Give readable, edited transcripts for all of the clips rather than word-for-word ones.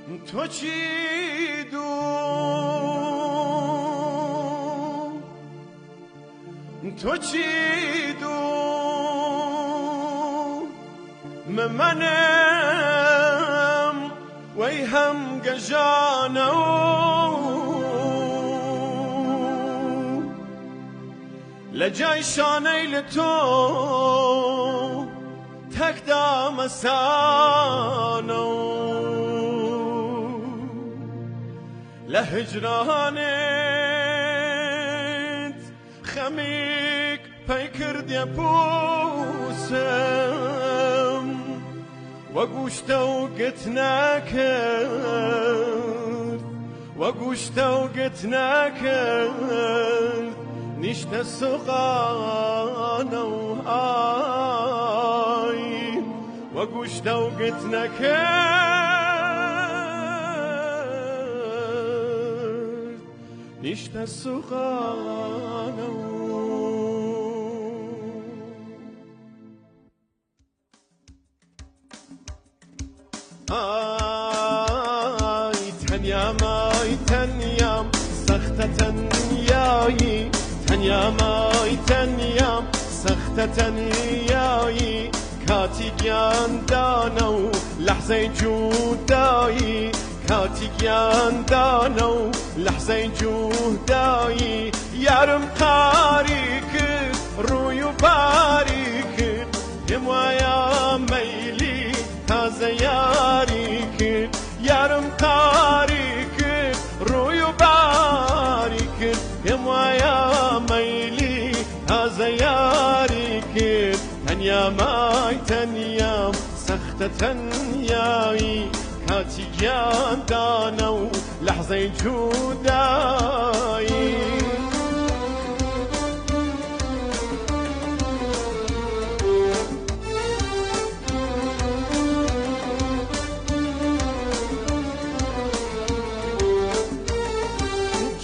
تو چی تو چی منم وی هم گجانو لجای شانه تو تک دام سانو لهجرانت خمیک پی کردی پوسم و گوشتو گت نکرد و گوشتو گت نکرد نیشت سقانو آی و گوشتو گت نکرد نیشت سقانو آی تنیام آی تنیام سخت تنیایی تنیام آی تنیام سخت تنیایی کاتی گیان دانو لحظه جودایی کاتی گیان دانو لحظه جودایی یارم قاری کرد روی و باری کرد هموایا میلی تازه یاری کرد یارم قاری کرد روی و باری کرد هموایا میلی تازه یاری کرد تنیام آی تنیام سخت تنیایی کاتی گیان دانو لحظه جودایی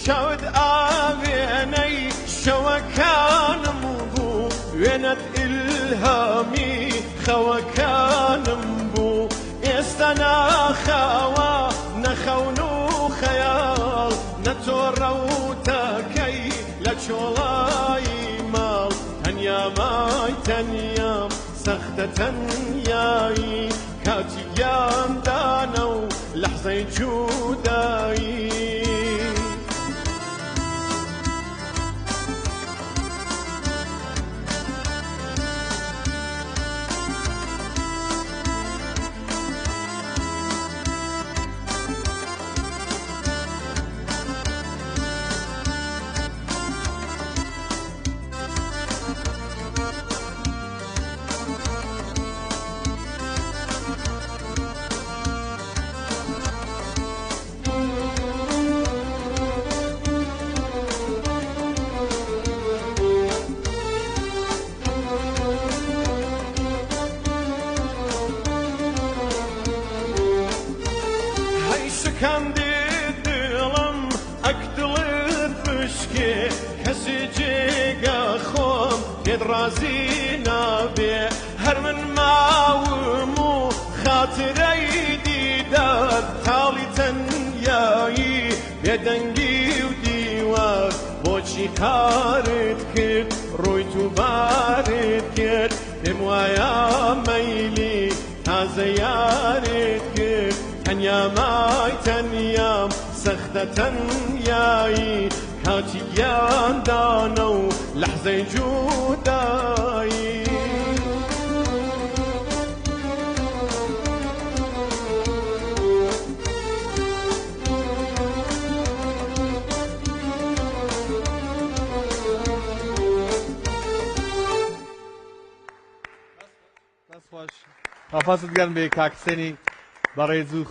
شود آوینی شوکانم بو وینت الهامی خوکانم بو استنا خوا نخونو خیال نتورو تاکی لچولای مال تنیام آی تنیام سخت تنیایی کاتی گیان دانو لحظه جودایی شکندی دلم اکدلت بشکی کسی جیگا خوم کد رازی نبی هر من ماومو خاطری دیدار تالی تنیایی بدنگی و دیوار بوچی کارت کرد روی تو بارت کرد هموایا میلی تازه یارت کرد تنیام آی تنیام سخت تنیایی کاتی گیان دانو لحظه جودایی حافظت گرم به کاکسنی برای زو